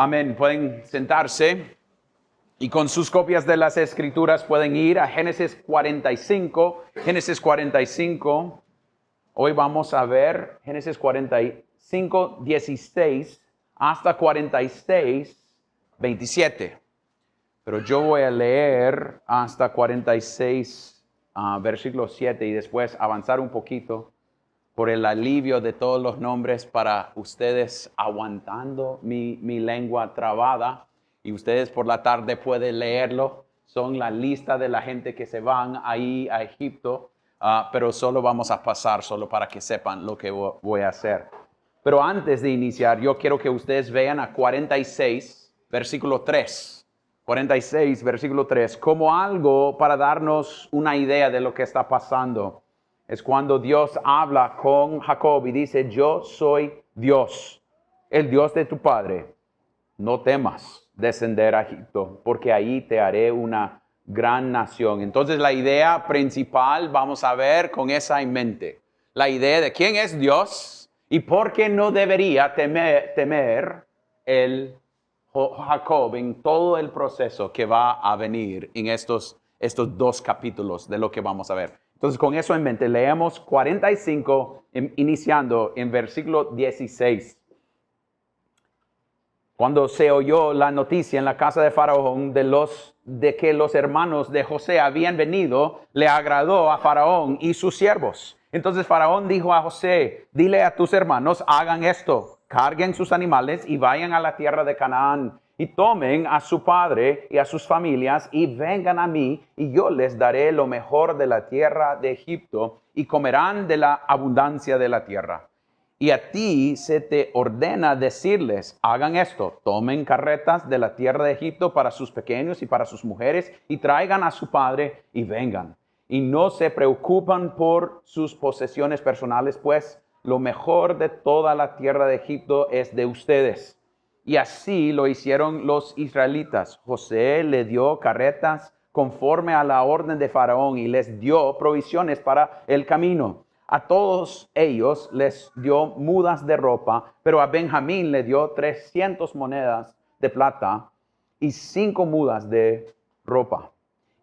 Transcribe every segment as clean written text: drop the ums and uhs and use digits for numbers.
Amén. Pueden sentarse y con sus copias de las Escrituras pueden ir a Génesis 45. Génesis 45. Hoy vamos a ver Génesis 45, 16 hasta 46, 27. Pero yo voy a leer hasta 46, versículo 7 y después avanzar un poquito por el alivio de todos los nombres para ustedes aguantando mi lengua trabada. Y ustedes por la tarde pueden leerlo. Son la lista de la gente que se van ahí a Egipto. Pero solo vamos a pasar, solo para que sepan lo que voy a hacer. Pero antes de iniciar, yo quiero que ustedes vean a 46, versículo 3. 46, versículo 3, como algo para darnos una idea de lo que está pasando. Es cuando Dios habla con Jacob y dice, yo soy Dios, el Dios de tu padre. No temas descender a Egipto, porque ahí te haré una gran nación. Entonces la idea principal vamos a ver con esa en mente. La idea de quién es Dios y por qué no debería temer el Jacob en todo el proceso que va a venir en estos dos capítulos de lo que vamos a ver. Entonces, con eso en mente, leemos 45, iniciando en versículo 16. Cuando se oyó la noticia en la casa de Faraón de que los hermanos de José habían venido, le agradó a Faraón y sus siervos. Entonces Faraón dijo a José, dile a tus hermanos, hagan esto, carguen sus animales y vayan a la tierra de Canaán y tomen a su padre y a sus familias y vengan a mí y yo les daré lo mejor de la tierra de Egipto y comerán de la abundancia de la tierra. Y a ti se te ordena decirles, hagan esto, tomen carretas de la tierra de Egipto para sus pequeños y para sus mujeres y traigan a su padre y vengan. Y no se preocupan por sus posesiones personales, pues lo mejor de toda la tierra de Egipto es de ustedes. Y así lo hicieron los israelitas. José le dio carretas conforme a la orden de Faraón y les dio provisiones para el camino. A todos ellos les dio mudas de ropa, pero a Benjamín le dio 300 monedas de plata y 5 mudas de ropa.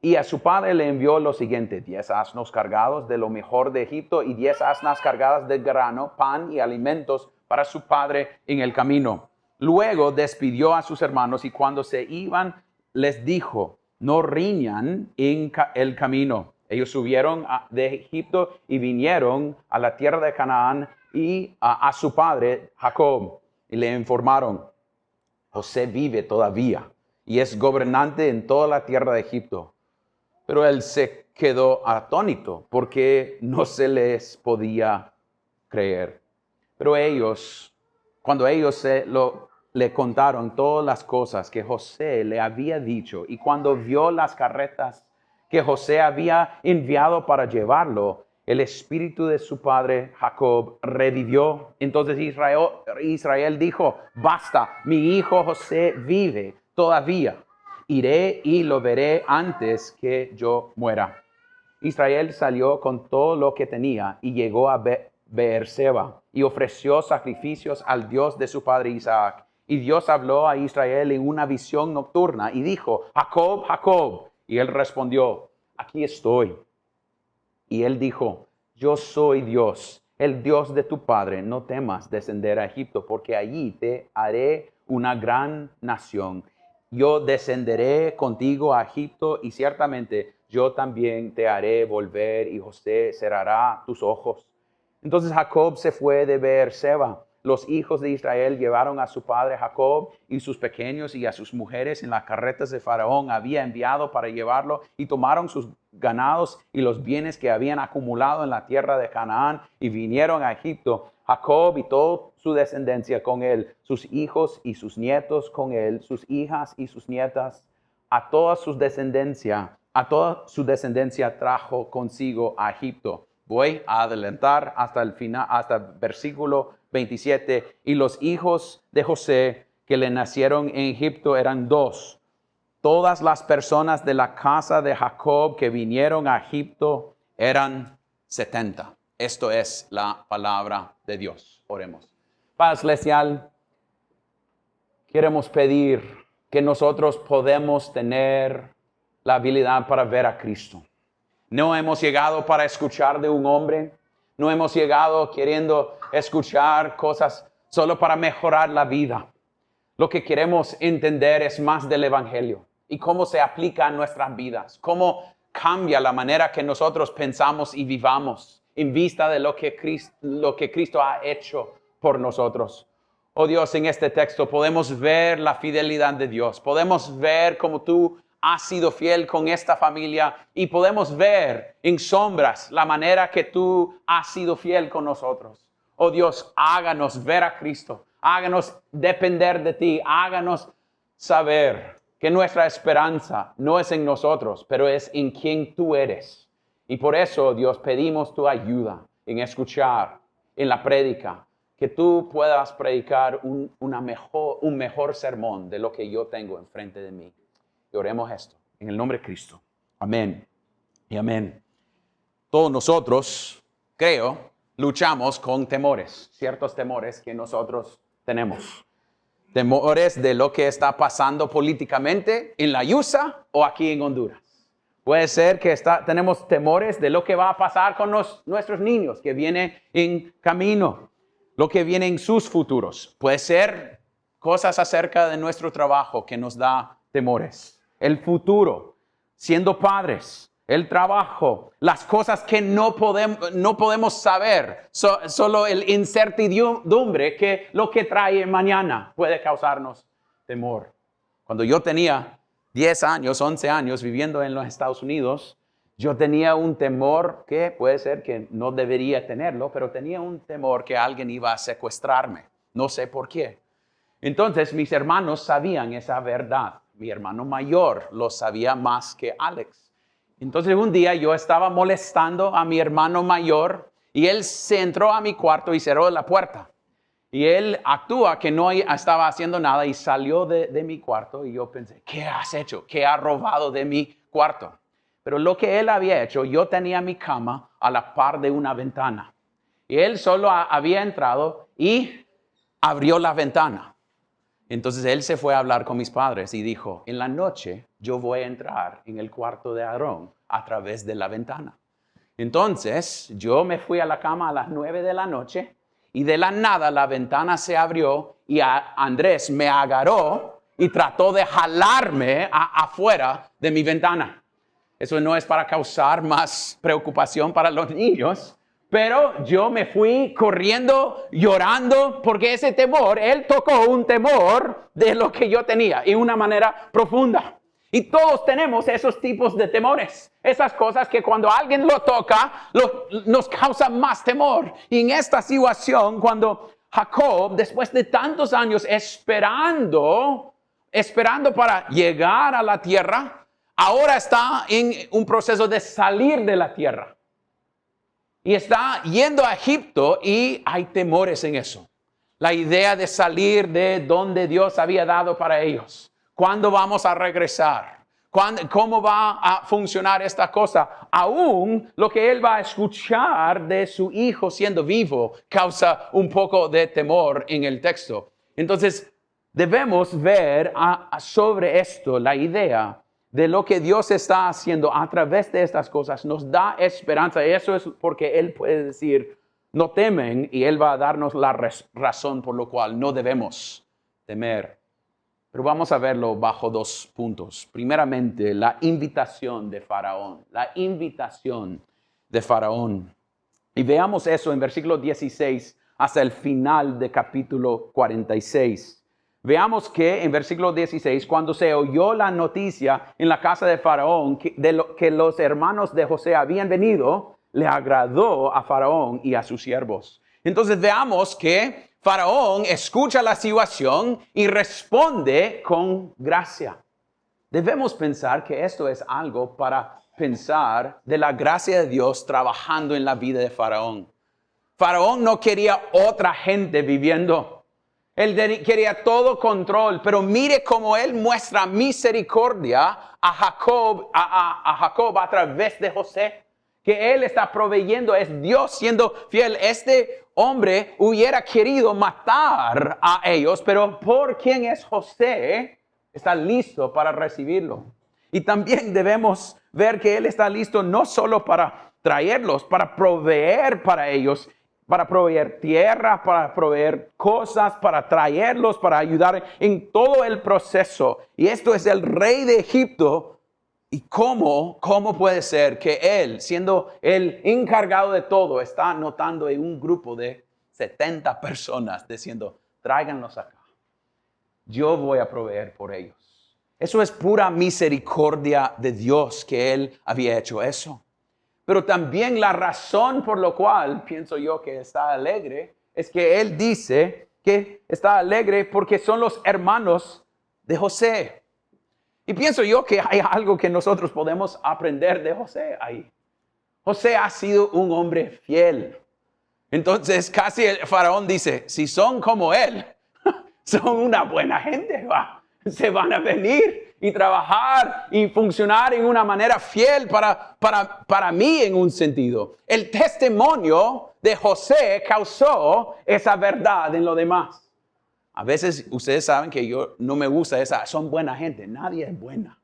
Y a su padre le envió lo siguiente, 10 asnos cargados de lo mejor de Egipto y 10 asnas cargadas de grano, pan y alimentos para su padre en el camino. Luego despidió a sus hermanos y cuando se iban les dijo, no riñan en el camino. Ellos subieron de Egipto y vinieron a la tierra de Canaán y a su padre Jacob. Y le informaron, José vive todavía y es gobernante en toda la tierra de Egipto. Pero él se quedó atónito porque no se les podía creer. Pero ellos, cuando ellos le contaron todas las cosas que José le había dicho y cuando vio las carretas que José había enviado para llevarlo, el espíritu de su padre Jacob revivió. Entonces Israel dijo, basta, mi hijo José vive todavía. Iré y lo veré antes que yo muera. Israel salió con todo lo que tenía y llegó a Beerseba y ofreció sacrificios al Dios de su padre Isaac. Y Dios habló a Israel en una visión nocturna y dijo, Jacob, Jacob. Y él respondió, aquí estoy. Y él dijo, yo soy Dios, el Dios de tu padre. No temas descender a Egipto, porque allí te haré una gran nación. Yo descenderé contigo a Egipto y ciertamente yo también te haré volver y José cerrará tus ojos. Entonces Jacob se fue de Beerseba. Los hijos de Israel llevaron a su padre Jacob y sus pequeños y a sus mujeres en las carretas de Faraón había enviado para llevarlo y tomaron sus ganados y los bienes que habían acumulado en la tierra de Canaán y vinieron a Egipto. Jacob y toda su descendencia con él, sus hijos y sus nietos con él, sus hijas y sus nietas, a toda su descendencia trajo consigo a Egipto. Voy a adelantar hasta el final, hasta el versículo 27. Y los hijos de José que le nacieron en Egipto eran 2. Todas las personas de la casa de Jacob que vinieron a Egipto eran 70. Esto es la palabra de Dios. Oremos. Padre celestial, queremos pedir que nosotros podemos tener la habilidad para ver a Cristo. No hemos llegado para escuchar de un hombre. No hemos llegado queriendo escuchar cosas solo para mejorar la vida. Lo que queremos entender es más del Evangelio y cómo se aplica a nuestras vidas, cómo cambia la manera que nosotros pensamos y vivamos en vista de lo que Cristo ha hecho por nosotros. Oh Dios, en este texto podemos ver la fidelidad de Dios. Podemos ver cómo tú has sido fiel con esta familia y podemos ver en sombras la manera que tú has sido fiel con nosotros. Oh Dios, háganos ver a Cristo. Háganos depender de ti. Háganos saber que nuestra esperanza no es en nosotros, pero es en quien tú eres. Y por eso, Dios, pedimos tu ayuda en escuchar, en la prédica, que tú puedas predicar un mejor sermón de lo que yo tengo enfrente de mí. Y oremos esto en el nombre de Cristo. Amén y amén. Todos nosotros, creo, luchamos con temores, ciertos temores que nosotros tenemos. Temores de lo que está pasando políticamente en la USA o aquí en Honduras. Puede ser que tenemos temores de lo que va a pasar con nuestros niños que vienen en camino, lo que viene en sus futuros. Puede ser cosas acerca de nuestro trabajo que nos da temores. El futuro, siendo padres, el trabajo, las cosas que no podemos saber, solo el incertidumbre que lo que trae mañana puede causarnos temor. Cuando yo tenía 10 años, 11 años viviendo en los Estados Unidos, yo tenía un temor que puede ser que no debería tenerlo, pero tenía un temor que alguien iba a secuestrarme. No sé por qué. Entonces mis hermanos sabían esa verdad. Mi hermano mayor lo sabía más que Alex. Entonces un día yo estaba molestando a mi hermano mayor y él se entró a mi cuarto y cerró la puerta. Y él actúa que no estaba haciendo nada y salió de mi cuarto y yo pensé, ¿qué has hecho? ¿Qué ha robado de mi cuarto? Pero lo que él había hecho, yo tenía mi cama a la par de una ventana. Y él solo había entrado y abrió la ventana. Entonces él se fue a hablar con mis padres y dijo, en la noche yo voy a entrar en el cuarto de Aarón a través de la ventana. Entonces yo me fui a la cama a las 9 de la noche y de la nada la ventana se abrió y Andrés me agarró y trató de jalarme afuera de mi ventana. Eso no es para causar más preocupación para los niños, pero yo me fui corriendo, llorando, porque ese temor, él tocó un temor de lo que yo tenía, en una manera profunda. Y todos tenemos esos tipos de temores, esas cosas que cuando alguien lo toca, nos causa más temor. Y en esta situación, cuando Jacob, después de tantos años esperando para llegar a la tierra, ahora está en un proceso de salir de la tierra. Y está yendo a Egipto y hay temores en eso. La idea de salir de donde Dios había dado para ellos. ¿Cuándo vamos a regresar? ¿Cómo va a funcionar esta cosa? Aún lo que él va a escuchar de su hijo siendo vivo causa un poco de temor en el texto. Entonces, debemos ver sobre esto la idea de lo que Dios está haciendo a través de estas cosas. Nos da esperanza. Eso es porque Él puede decir, no temen, y Él va a darnos la razón por lo cual no debemos temer. Pero vamos a verlo bajo 2 puntos. Primeramente, la invitación de Faraón. La invitación de Faraón. Y veamos eso en versículo 16 hasta el final de capítulo 46. Veamos que en versículo 16, cuando se oyó la noticia en la casa de Faraón que los hermanos de José habían venido, le agradó a Faraón y a sus siervos. Entonces veamos que Faraón escucha la situación y responde con gracia. Debemos pensar que esto es algo para pensar de la gracia de Dios trabajando en la vida de Faraón. Faraón no quería otra gente viviendo. Él quería todo control, pero mire cómo él muestra misericordia a Jacob a través de José. Que él está proveyendo, es Dios siendo fiel. Este hombre hubiera querido matar a ellos, pero por quien es José, está listo para recibirlo. Y también debemos ver que él está listo no solo para traerlos, para proveer para ellos, para proveer tierra, para proveer cosas, para traerlos, para ayudar en todo el proceso. Y esto es el rey de Egipto. ¿Y cómo puede ser que él, siendo el encargado de todo, está anotando en un grupo de 70 personas diciendo, tráiganlos acá? Yo voy a proveer por ellos. Eso es pura misericordia de Dios que él había hecho eso. Pero también la razón por la cual pienso yo que está alegre es que él dice que está alegre porque son los hermanos de José. Y pienso yo que hay algo que nosotros podemos aprender de José ahí. José ha sido un hombre fiel. Entonces casi el faraón dice, si son como él, son una buena gente, ¿va? Se van a venir y trabajar y funcionar en una manera fiel para mí en un sentido. El testimonio de José causó esa verdad en lo demás. A veces ustedes saben que yo no me gusta son buena gente. Nadie es buena.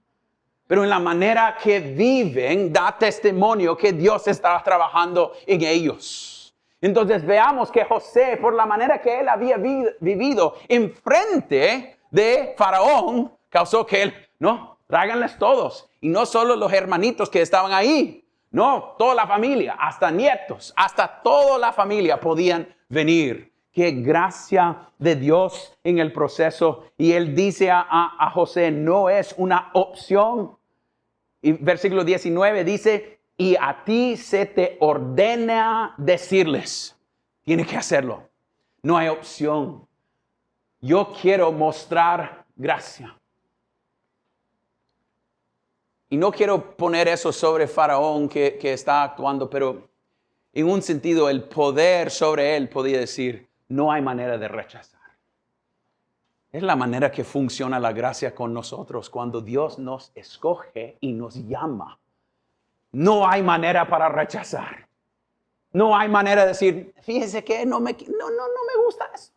Pero en la manera que viven da testimonio que Dios está trabajando en ellos. Entonces veamos que José, por la manera que él había vivido enfrente de Faraón, causó que él, no, tráiganles todos. Y no solo los hermanitos que estaban ahí, no, toda la familia, hasta nietos, hasta toda la familia podían venir. Qué gracia de Dios en el proceso. Y él dice a José, no es una opción. Y versículo 19 dice, y a ti se te ordena decirles. Tienes que hacerlo. No hay opción. Yo quiero mostrar gracia. Y no quiero poner eso sobre Faraón que está actuando, pero en un sentido el poder sobre él podía decir, no hay manera de rechazar. Es la manera que funciona la gracia con nosotros cuando Dios nos escoge y nos llama. No hay manera para rechazar. No hay manera de decir, fíjese que no me gusta eso.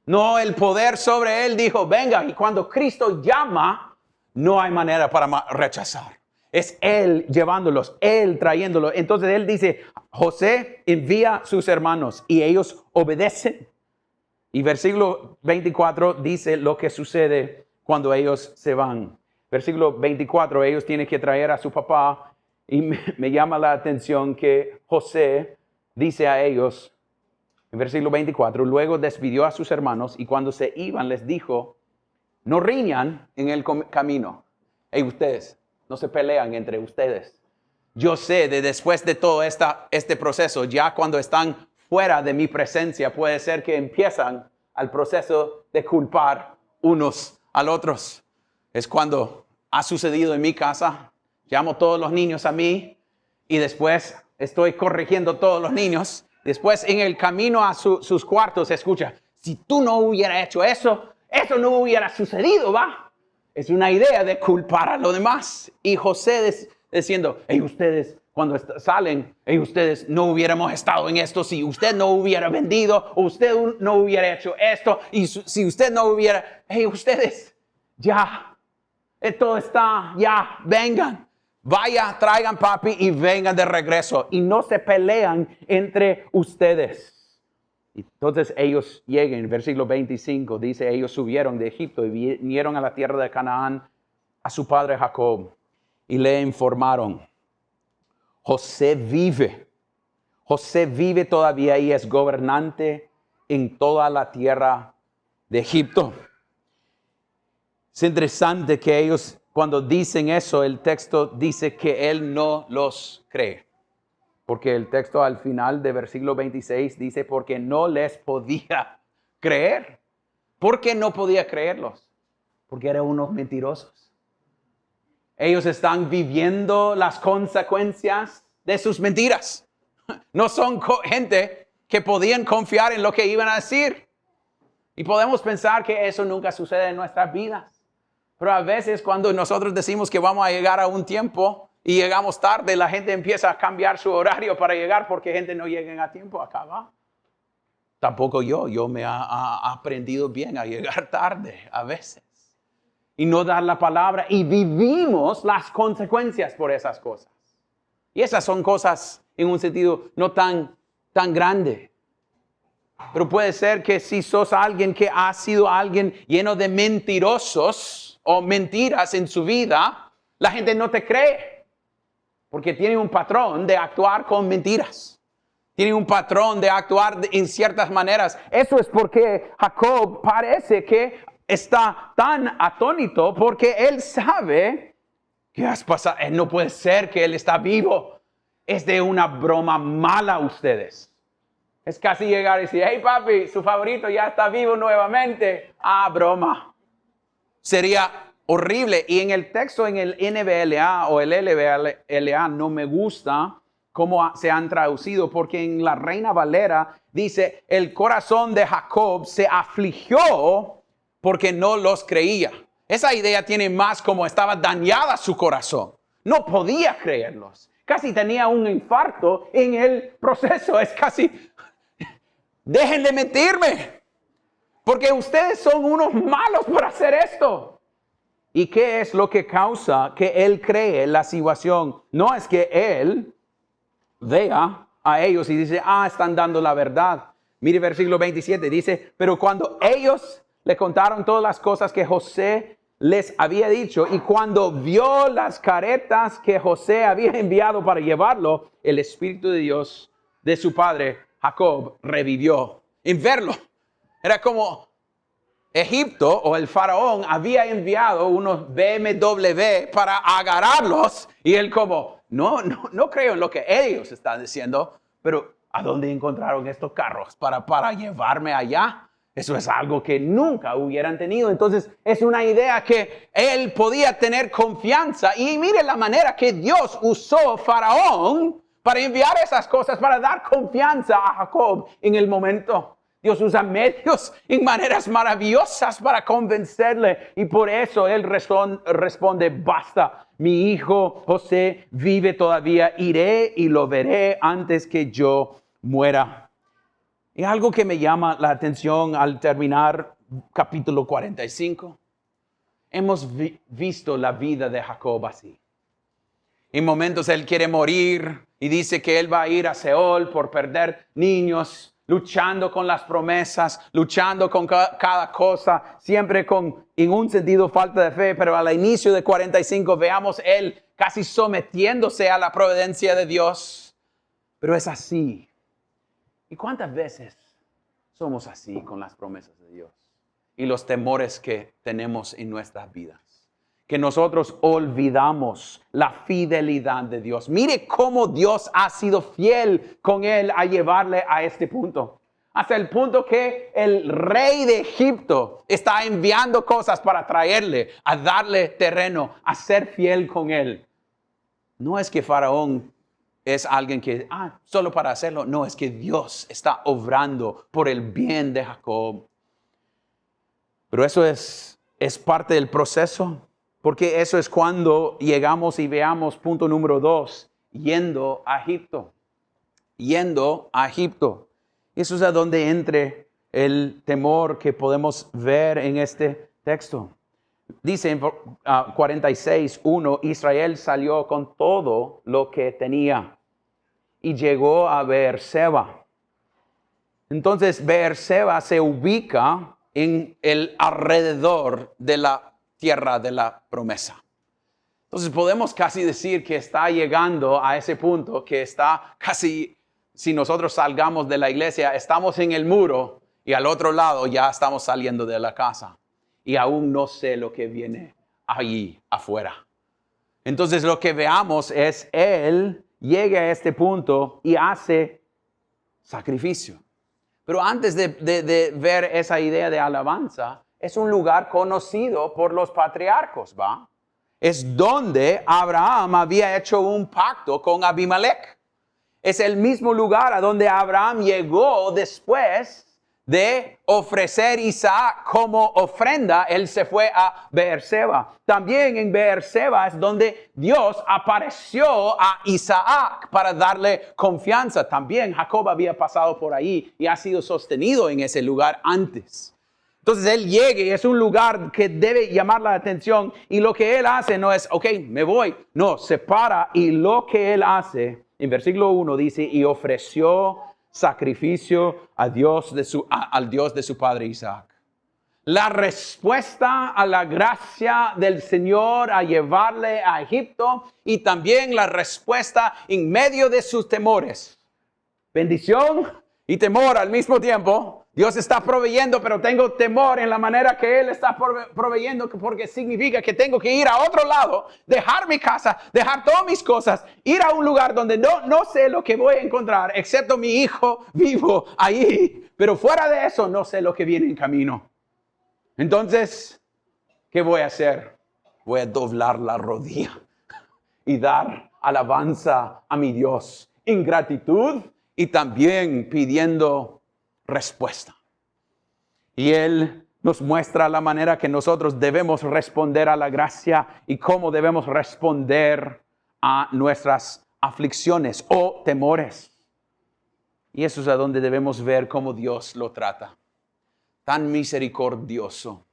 No, el poder sobre él dijo, venga, y cuando Cristo llama, no hay manera para rechazar. Es él llevándolos, él trayéndolos. Entonces él dice, José envía a sus hermanos y ellos obedecen. Y versículo 24 dice lo que sucede cuando ellos se van. Versículo 24, ellos tienen que traer a su papá. Y me llama la atención que José dice a ellos, en versículo 24, luego despidió a sus hermanos y cuando se iban les dijo, no riñan en el camino. Hey, ustedes, no se pelean entre ustedes. Yo sé de después de todo este proceso, ya cuando están fuera de mi presencia, puede ser que empiezan al proceso de culpar unos al otros. Es cuando ha sucedido en mi casa. Llamo todos los niños a mí y después estoy corrigiendo todos los niños. Después en el camino a sus cuartos se escucha, si tú no hubieras hecho eso, eso no hubiera sucedido, ¿va? Es una idea de culpar a los demás. Y José diciendo, hey, ustedes cuando salen, hey, ustedes no hubiéramos estado en esto si usted no hubiera vendido o usted no hubiera hecho esto y si usted no hubiera, hey, ustedes, ya, esto está, ya, vengan. Vaya, traigan papi y vengan de regreso. Y no se pelean entre ustedes. Entonces ellos llegan, versículo 25, dice, ellos subieron de Egipto y vinieron a la tierra de Canaán a su padre Jacob. Y le informaron, José vive todavía y es gobernante en toda la tierra de Egipto. Es interesante que ellos, cuando dicen eso, el texto dice que él no los cree. Porque el texto al final de versículo 26 dice, porque no les podía creer. ¿Por qué no podía creerlos? Porque eran unos mentirosos. Ellos están viviendo las consecuencias de sus mentiras. No son gente que podían confiar en lo que iban a decir. Y podemos pensar que eso nunca sucede en nuestras vidas. Pero a veces cuando nosotros decimos que vamos a llegar a un tiempo y llegamos tarde, la gente empieza a cambiar su horario para llegar porque gente no llega a tiempo. Acá va. Tampoco yo me ha aprendido bien a llegar tarde a veces. Y no dar la palabra y vivimos las consecuencias por esas cosas. Y esas son cosas en un sentido no tan grande. Pero puede ser que si sos alguien que ha sido alguien lleno de mentirosos o mentiras en su vida, la gente no te cree. Porque tiene un patrón de actuar con mentiras. Tiene un patrón de actuar en ciertas maneras. Eso es porque Jacob parece que está tan atónito porque él sabe que has pasado. No puede ser que él está vivo. Es de una broma mala ustedes. Es casi llegar y decir, hey papi, su favorito ya está vivo nuevamente. Ah, broma. Sería horrible. Y en el texto, en el NBLA o el LBLA, no me gusta cómo se han traducido, porque en la Reina Valera dice, el corazón de Jacob se afligió porque no los creía. Esa idea tiene más como estaba dañada su corazón. No podía creerlos. Casi tenía un infarto en el proceso. Es casi, dejen de mentirme, porque ustedes son unos malos por hacer esto. ¿Y qué es lo que causa que él cree la situación? No es que él vea a ellos y dice, están dando la verdad. Mire versículo 27, dice, pero cuando ellos le contaron todas las cosas que José les había dicho, y cuando vio las caretas que José había enviado para llevarlo, el Espíritu de Dios de su padre Jacob revivió en verlo. Era como Egipto o el faraón había enviado unos BMW para agarrarlos, y él como, no creo en lo que ellos están diciendo, pero ¿a dónde encontraron estos carros para llevarme allá? Eso es algo que nunca hubieran tenido. Entonces es una idea que él podía tener confianza. Y mire la manera que Dios usó Faraón para enviar esas cosas, para dar confianza a Jacob en el momento. Dios usa medios en maneras maravillosas para convencerle. Y por eso él responde, basta, mi hijo José vive todavía. Iré y lo veré antes que yo muera. Y algo que me llama la atención al terminar capítulo 45. Hemos visto la vida de Jacob así. En momentos él quiere morir y dice que él va a ir a Seol por perder niños, luchando con las promesas, luchando con cada cosa, siempre en un sentido falta de fe, pero al inicio de 45 veamos él casi sometiéndose a la providencia de Dios. Pero es así. ¿Y cuántas veces somos así con las promesas de Dios y los temores que tenemos en nuestras vidas? Que nosotros olvidamos la fidelidad de Dios. Mire cómo Dios ha sido fiel con él a llevarle a este punto. Hasta el punto que el rey de Egipto está enviando cosas para traerle, a darle terreno, a ser fiel con él. No es que Faraón es alguien que, solo para hacerlo. No, es que Dios está obrando por el bien de Jacob. Pero eso es parte del proceso. Porque eso es cuando llegamos y veamos punto número 2, yendo a Egipto. Yendo a Egipto. Eso es a donde entre el temor que podemos ver en este texto. Dice en 46:1, Israel salió con todo lo que tenía y llegó a Beerseba. Entonces Beerseba se ubica en el alrededor de la tierra de la promesa. Entonces podemos casi decir que está llegando a ese punto, que está casi, si nosotros salgamos de la iglesia, estamos en el muro y al otro lado ya estamos saliendo de la casa. Y aún no sé lo que viene allí afuera. Entonces lo que veamos es él llega a este punto y hace sacrificio. Pero antes de ver esa idea de alabanza, es un lugar conocido por los patriarcas, ¿va? Es donde Abraham había hecho un pacto con Abimelech. Es el mismo lugar a donde Abraham llegó después de ofrecer Isaac como ofrenda, él se fue a Beerseba. También en Beerseba es donde Dios apareció a Isaac para darle confianza. También Jacob había pasado por ahí y ha sido sostenido en ese lugar antes. Entonces él llega y es un lugar que debe llamar la atención, y lo que él hace no es, ok, me voy. No, se para, y lo que él hace, en versículo 1 dice, y ofreció sacrificio al Dios de su padre Isaac. La respuesta a la gracia del Señor a llevarle a Egipto, y también la respuesta en medio de sus temores. Bendición y temor al mismo tiempo. Dios está proveyendo, pero tengo temor en la manera que Él está proveyendo, porque significa que tengo que ir a otro lado, dejar mi casa, dejar todas mis cosas, ir a un lugar donde no sé lo que voy a encontrar, excepto mi hijo vivo ahí. Pero fuera de eso, no sé lo que viene en camino. Entonces, ¿qué voy a hacer? Voy a doblar la rodilla y dar alabanza a mi Dios en gratitud y también pidiendo respuesta. Y Él nos muestra la manera que nosotros debemos responder a la gracia y cómo debemos responder a nuestras aflicciones o temores. Y eso es a donde debemos ver cómo Dios lo trata. Tan misericordioso.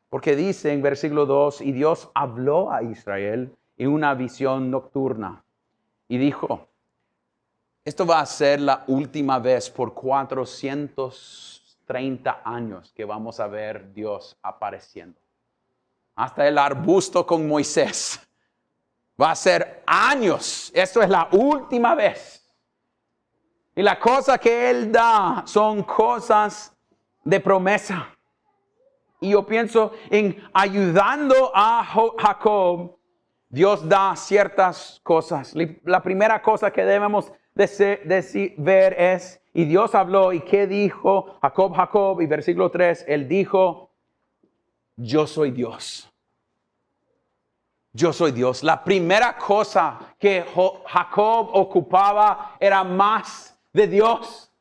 Porque dice en versículo 2, y Dios habló a Israel en una visión nocturna y dijo, esto va a ser la última vez por 430 años que vamos a ver Dios apareciendo. Hasta el arbusto con Moisés. Va a ser años. Esto es la última vez. Y la cosa que Él da son cosas de promesa. Y yo pienso en ayudando a Jacob, Dios da ciertas cosas. La primera cosa que debemos ver es, y Dios habló, y ¿qué dijo Jacob? Y versículo 3, Él dijo, yo soy Dios. Yo soy Dios. La primera cosa que Jacob ocupaba era más de Dios,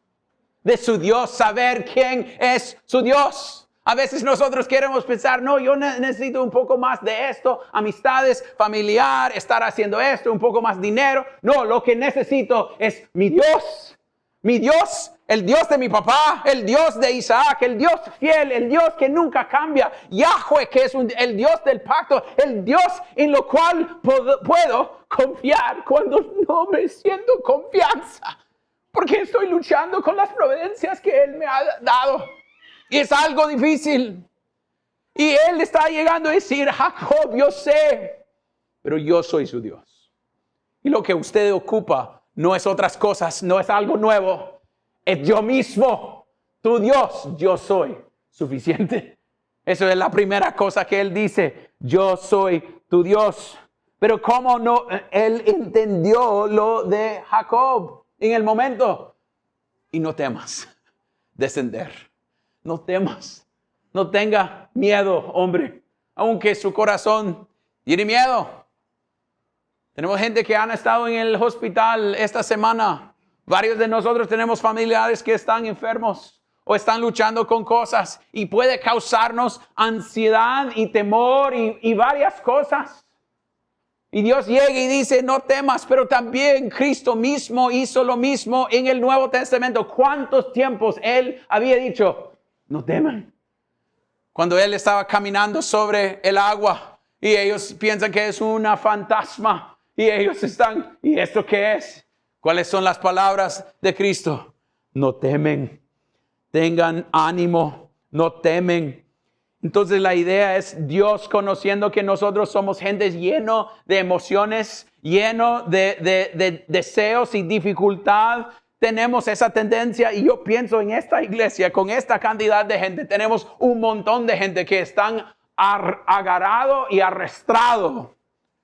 de su Dios, saber quién es su Dios. A veces nosotros queremos pensar, no, yo necesito un poco más de esto, amistades, familiar, estar haciendo esto, un poco más dinero. No, lo que necesito es mi Dios, el Dios de mi papá, el Dios de Isaac, el Dios fiel, el Dios que nunca cambia, Yahweh, que es el Dios del pacto, el Dios en lo cual puedo confiar cuando no me siento confianza, porque estoy luchando con las providencias que Él me ha dado. Y es algo difícil. Y Él está llegando a decir, Jacob, yo sé, pero yo soy su Dios. Y lo que usted ocupa no es otras cosas, no es algo nuevo. Es yo mismo, tu Dios, yo soy suficiente. Eso es la primera cosa que Él dice, yo soy tu Dios. Pero cómo no, Él entendió lo de Jacob en el momento. Y no temas descender. No temas, no tenga miedo, hombre, aunque su corazón tiene miedo. Tenemos gente que han estado en el hospital esta semana. Varios de nosotros tenemos familiares que están enfermos o están luchando con cosas y puede causarnos ansiedad y temor y varias cosas. Y Dios llega y dice, no temas, pero también Cristo mismo hizo lo mismo en el Nuevo Testamento. ¿Cuántos tiempos Él había dicho? No teman. Cuando Él estaba caminando sobre el agua y ellos piensan que es una fantasma y ellos están, ¿y esto qué es? ¿Cuáles son las palabras de Cristo? No temen, tengan ánimo, no temen. Entonces la idea es Dios conociendo que nosotros somos gente lleno de emociones, lleno de deseos y dificultad. Tenemos esa tendencia y yo pienso en esta iglesia, con esta cantidad de gente, tenemos un montón de gente que están agarrado y arrastrado,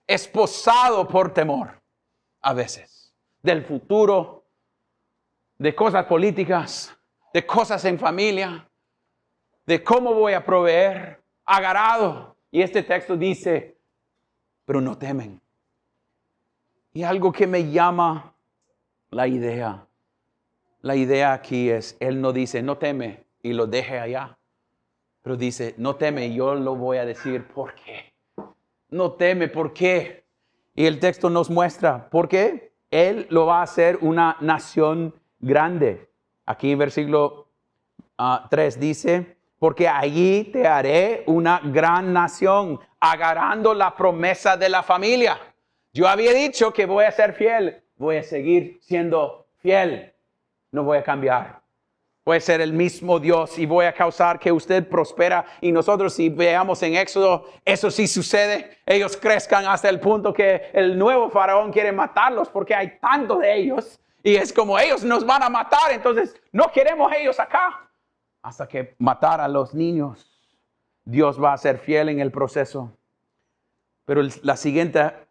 esposado por temor, a veces, del futuro, de cosas políticas, de cosas en familia, de cómo voy a proveer, agarrado. Y este texto dice, pero no temen. Y algo que me llama la idea aquí es, Él no dice, no teme, y lo deje allá. Pero dice, no teme, yo lo voy a decir por qué. No teme, ¿por qué? Y el texto nos muestra por qué. Él lo va a hacer una nación grande. Aquí en versículo 3 dice, porque allí te haré una gran nación, agarrando la promesa de la familia. Yo había dicho que voy a ser fiel, voy a seguir siendo fiel, no voy a cambiar. Voy a ser el mismo Dios y voy a causar que usted prospera. Y nosotros, si veamos en Éxodo, eso sí sucede. Ellos crezcan hasta el punto que el nuevo faraón quiere matarlos porque hay tanto de ellos. Y es como ellos nos van a matar, entonces no queremos ellos acá. Hasta que matar a los niños. Dios va a ser fiel en el proceso. Pero la siguiente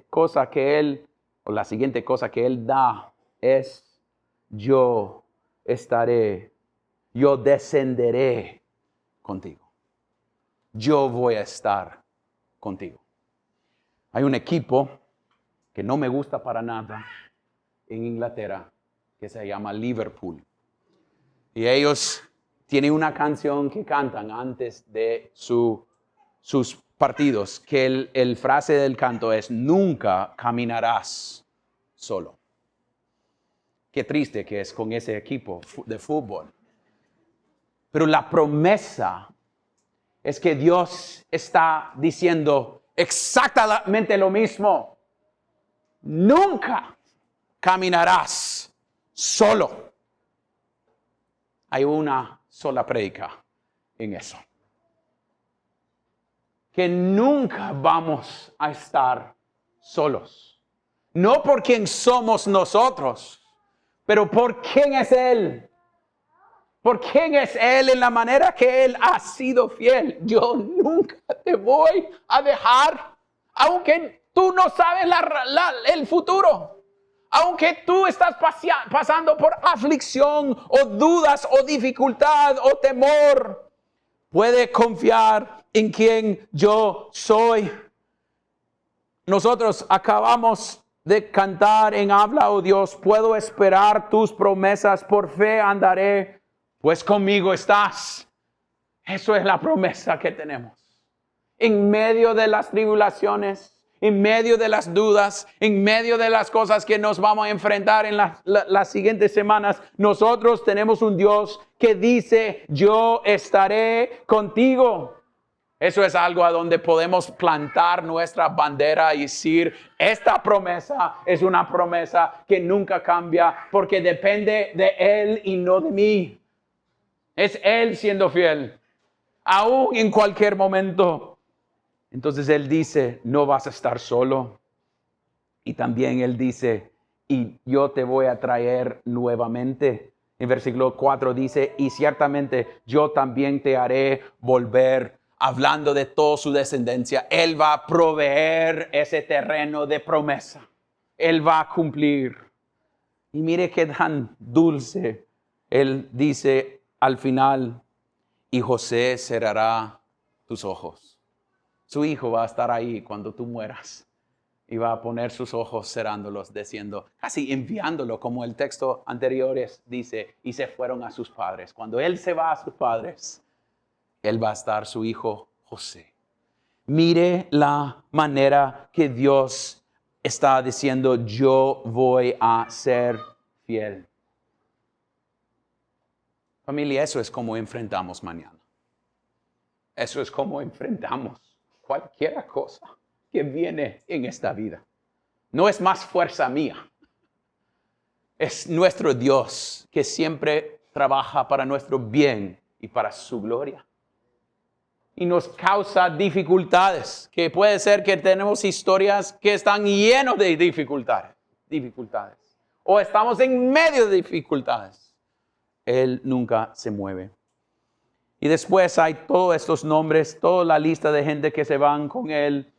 cosa que Él da es: yo descenderé contigo. Yo voy a estar contigo. Hay un equipo que no me gusta para nada en Inglaterra que se llama Liverpool. Y ellos tienen una canción que cantan antes de sus partidos, que el frase del canto es: nunca caminarás solo. Qué triste que es con ese equipo de fútbol. Pero la promesa es que Dios está diciendo exactamente lo mismo. Nunca caminarás solo. Hay una sola prédica en eso. Que nunca vamos a estar solos. No por quién somos nosotros, pero por quién es Él. Por quién es Él en la manera que Él ha sido fiel. Yo nunca te voy a dejar, aunque tú no sabes el futuro. Aunque tú estás pasando por aflicción o dudas o dificultad o temor, puede confiar en quien yo soy. Nosotros acabamos de cantar en Habla, oh Dios, puedo esperar tus promesas, por fe andaré, pues conmigo estás. Eso es la promesa que tenemos. En medio de las tribulaciones, en medio de las dudas, en medio de las cosas que nos vamos a enfrentar en las siguientes semanas, nosotros tenemos un Dios que dice, yo estaré contigo. Eso es algo a donde podemos plantar nuestra bandera y decir, esta promesa es una promesa que nunca cambia porque depende de Él y no de mí. Es Él siendo fiel, aún en cualquier momento. Entonces Él dice, no vas a estar solo. Y también Él dice, y yo te voy a traer nuevamente. En versículo 4 dice, y ciertamente yo también te haré volver. Hablando de toda su descendencia, Él va a proveer ese terreno de promesa. Él va a cumplir. Y mire qué tan dulce. Él dice al final, y José cerrará tus ojos. Su hijo va a estar ahí cuando tú mueras. Y va a poner sus ojos cerrándolos, diciendo, casi enviándolo, como el texto anterior dice, y se fueron a sus padres. Cuando Él se va a sus padres, Él va a estar su hijo José. Mire la manera que Dios está diciendo, yo voy a ser fiel. Familia, eso es como enfrentamos mañana. Eso es como enfrentamos cualquier cosa que viene en esta vida. No es más fuerza mía. Es nuestro Dios que siempre trabaja para nuestro bien y para su gloria. Y nos causa dificultades, que puede ser que tenemos historias que están llenas de dificultades. O estamos en medio de dificultades. Él nunca se mueve. Y después hay todos estos nombres, toda la lista de gente que se van con Él.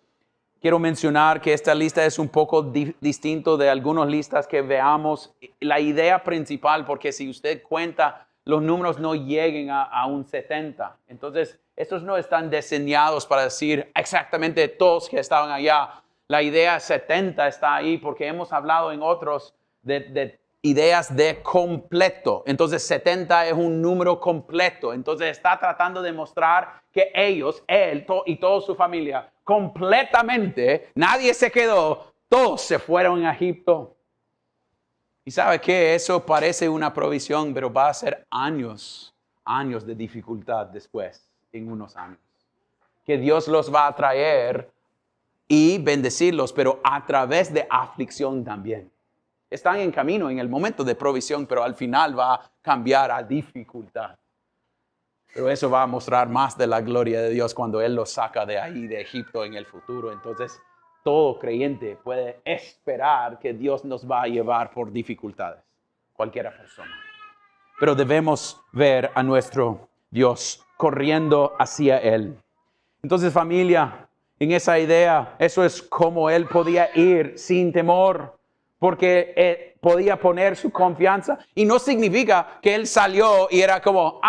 Quiero mencionar que esta lista es un poco distinto de algunas listas que veamos. La idea principal, porque si usted cuenta, los números no lleguen a un 70. Entonces, estos no están diseñados para decir exactamente todos que estaban allá. La idea 70 está ahí porque hemos hablado en otros de ideas de completo. Entonces 70 es un número completo. Entonces está tratando de mostrar que ellos, él y toda su familia, completamente, nadie se quedó, todos se fueron a Egipto. Y sabe que eso parece una provisión, pero va a ser años de dificultad después, en unos años. Que Dios los va a traer y bendecirlos, pero a través de aflicción también. Están en camino en el momento de provisión, pero al final va a cambiar a dificultad. Pero eso va a mostrar más de la gloria de Dios cuando Él los saca de ahí, de Egipto, en el futuro. Entonces, todo creyente puede esperar que Dios nos va a llevar por dificultades, cualquier persona. Pero debemos ver a nuestro Dios corriendo hacia Él. Entonces, familia, en esa idea, eso es como Él podía ir sin temor, porque podía poner su confianza. Y no significa que Él salió y era como,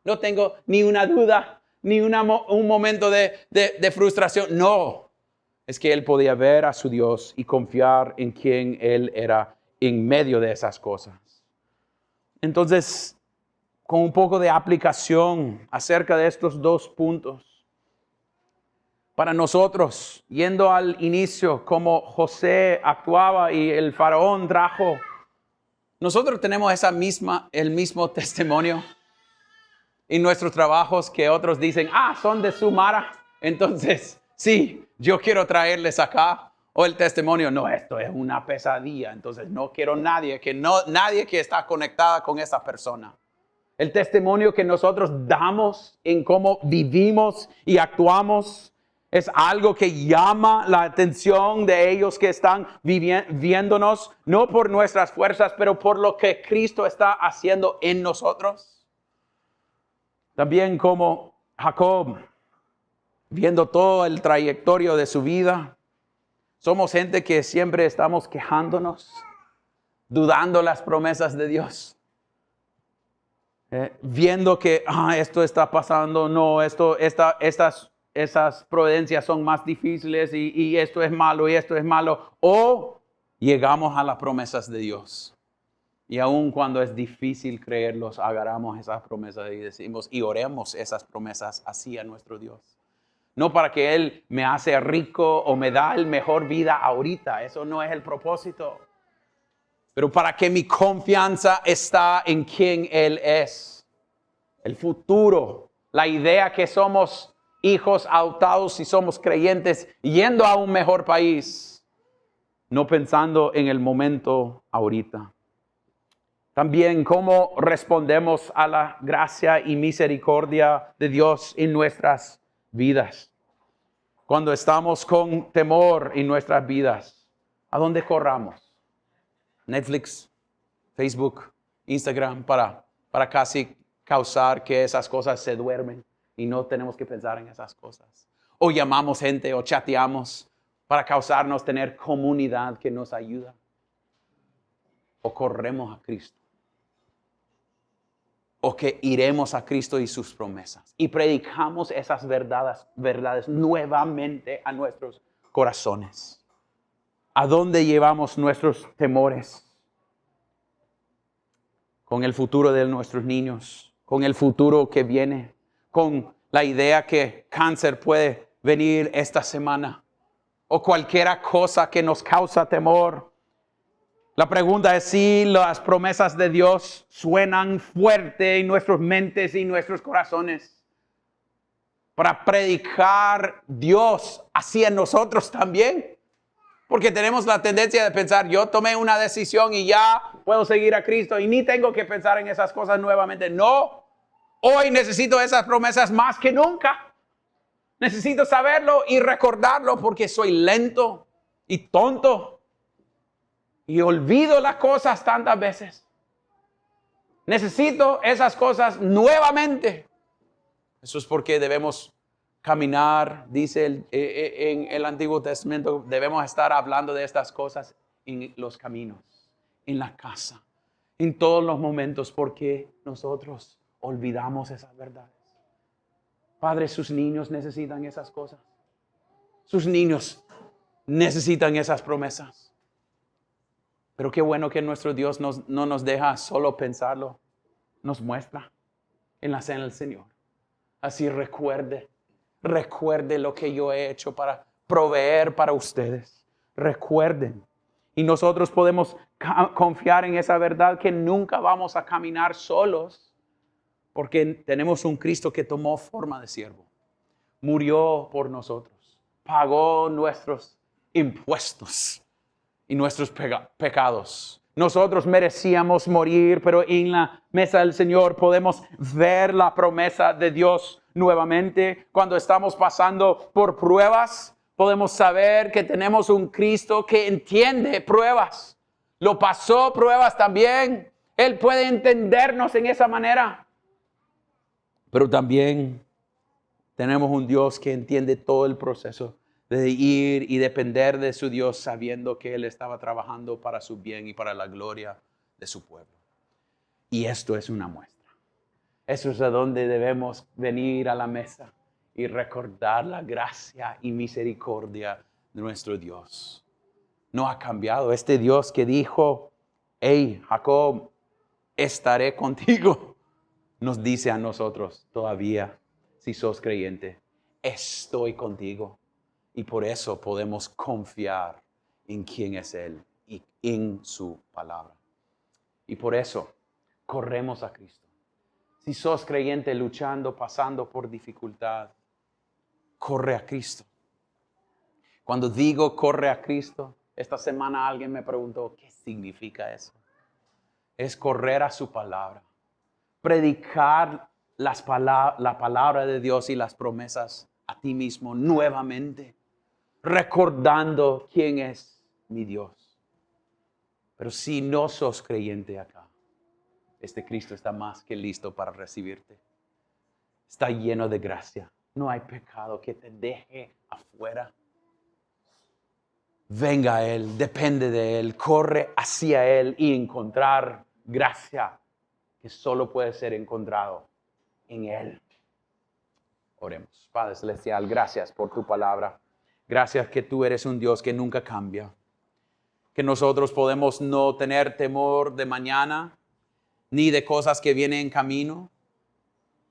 no tengo ni una duda, ni un momento de frustración. No, es que Él podía ver a su Dios y confiar en quien Él era en medio de esas cosas. Entonces, con un poco de aplicación acerca de estos dos puntos, para nosotros, yendo al inicio, como José actuaba y el faraón trajo, nosotros tenemos el mismo testimonio en nuestros trabajos que otros dicen, son de Sumara, entonces sí, yo quiero traerles acá. O el testimonio, no, esto es una pesadilla, entonces no quiero nadie que está conectada con esa persona. El testimonio que nosotros damos en cómo vivimos y actuamos es algo que llama la atención de ellos que están viéndonos, no por nuestras fuerzas, pero por lo que Cristo está haciendo en nosotros. También como Jacob, viendo todo el trayectorio de su vida, somos gente que siempre estamos quejándonos, dudando las promesas de Dios. Viendo que esto está pasando, no, esas providencias son más difíciles y esto es malo y esto es malo. O llegamos a las promesas de Dios. Y aun cuando es difícil creerlos, agarramos esas promesas y decimos y oremos esas promesas así a nuestro Dios. No para que Él me hace rico o me da el mejor vida ahorita. Eso no es el propósito. Pero para que mi confianza está en quien Él es. El futuro, la idea que somos hijos adoptados y somos creyentes yendo a un mejor país. No pensando en el momento ahorita. También cómo respondemos a la gracia y misericordia de Dios en nuestras vidas. Cuando estamos con temor en nuestras vidas, ¿a dónde corramos? Netflix, Facebook, Instagram, para casi causar que esas cosas se duermen y no tenemos que pensar en esas cosas. O llamamos gente o chateamos para causarnos tener comunidad que nos ayuda. O corremos a Cristo. O que iremos a Cristo y sus promesas. Y predicamos esas verdades nuevamente a nuestros corazones. ¿A dónde llevamos nuestros temores? Con el futuro de nuestros niños, con el futuro que viene, con la idea que cáncer puede venir esta semana o cualquier cosa que nos causa temor. La pregunta es si las promesas de Dios suenan fuerte en nuestras mentes y nuestros corazones para predicar Dios así en nosotros también. Porque tenemos la tendencia de pensar, yo tomé una decisión y ya puedo seguir a Cristo y ni tengo que pensar en esas cosas nuevamente. No, hoy necesito esas promesas más que nunca. Necesito saberlo y recordarlo porque soy lento y tonto. Y olvido las cosas tantas veces. Necesito esas cosas nuevamente. Eso es porque debemos caminar, dice en el Antiguo Testamento, debemos estar hablando de estas cosas en los caminos, en la casa, en todos los momentos, porque nosotros olvidamos esas verdades. Padre, sus niños necesitan esas cosas. Sus niños necesitan esas promesas. Pero qué bueno que nuestro Dios no nos deja solo pensarlo, nos muestra en la cena del Señor. Así recuerde lo que yo he hecho para proveer para ustedes. Recuerden. Y nosotros podemos confiar en esa verdad que nunca vamos a caminar solos, porque tenemos un Cristo que tomó forma de siervo. Murió por nosotros. Pagó nuestros impuestos y nuestros pecados. Nosotros merecíamos morir, pero en la mesa del Señor podemos ver la promesa de Dios nuevamente. Cuando estamos pasando por pruebas, podemos saber que tenemos un Cristo que entiende pruebas. Lo pasó pruebas también. Él puede entendernos en esa manera. Pero también tenemos un Dios que entiende todo el proceso de ir y depender de su Dios, sabiendo que Él estaba trabajando para su bien y para la gloria de su pueblo. Y esto es una muestra. Eso es a donde debemos venir a la mesa y recordar la gracia y misericordia de nuestro Dios. No ha cambiado. Este Dios que dijo, hey, Jacob, estaré contigo, nos dice a nosotros todavía, si sos creyente, estoy contigo. Y por eso podemos confiar en quién es Él y en su palabra. Y por eso corremos a Cristo. Si sos creyente luchando, pasando por dificultad, corre a Cristo. Cuando digo corre a Cristo, esta semana alguien me preguntó, ¿qué significa eso? Es correr a su palabra. Predicar la palabra de Dios y las promesas a ti mismo nuevamente. Recordando quién es mi Dios. Pero si no sos creyente acá, este Cristo está más que listo para recibirte. Está lleno de gracia. No hay pecado que te deje afuera. Venga a Él, depende de Él, corre hacia Él y encontrar gracia que solo puede ser encontrado en Él. Oremos. Padre Celestial, gracias por tu palabra. Gracias que tú eres un Dios que nunca cambia. Que nosotros podemos no tener temor de mañana, ni de cosas que vienen en camino.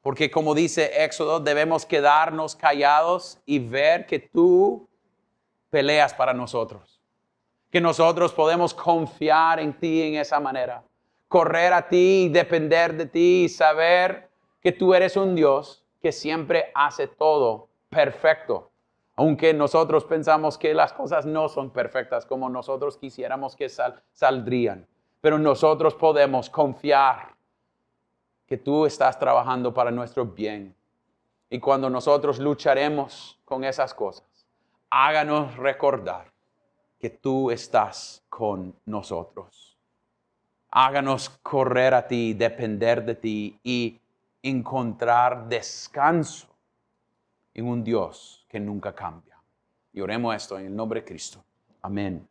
Porque como dice Éxodo, debemos quedarnos callados y ver que tú peleas para nosotros. Que nosotros podemos confiar en ti en esa manera. Correr a ti, depender de ti y saber que tú eres un Dios que siempre hace todo perfecto. Aunque nosotros pensamos que las cosas no son perfectas como nosotros quisiéramos que saldrían. Pero nosotros podemos confiar que tú estás trabajando para nuestro bien. Y cuando nosotros lucharemos con esas cosas, háganos recordar que tú estás con nosotros. Háganos correr a ti, depender de ti y encontrar descanso en un Dios que nunca cambia. Y oremos esto en el nombre de Cristo. Amén.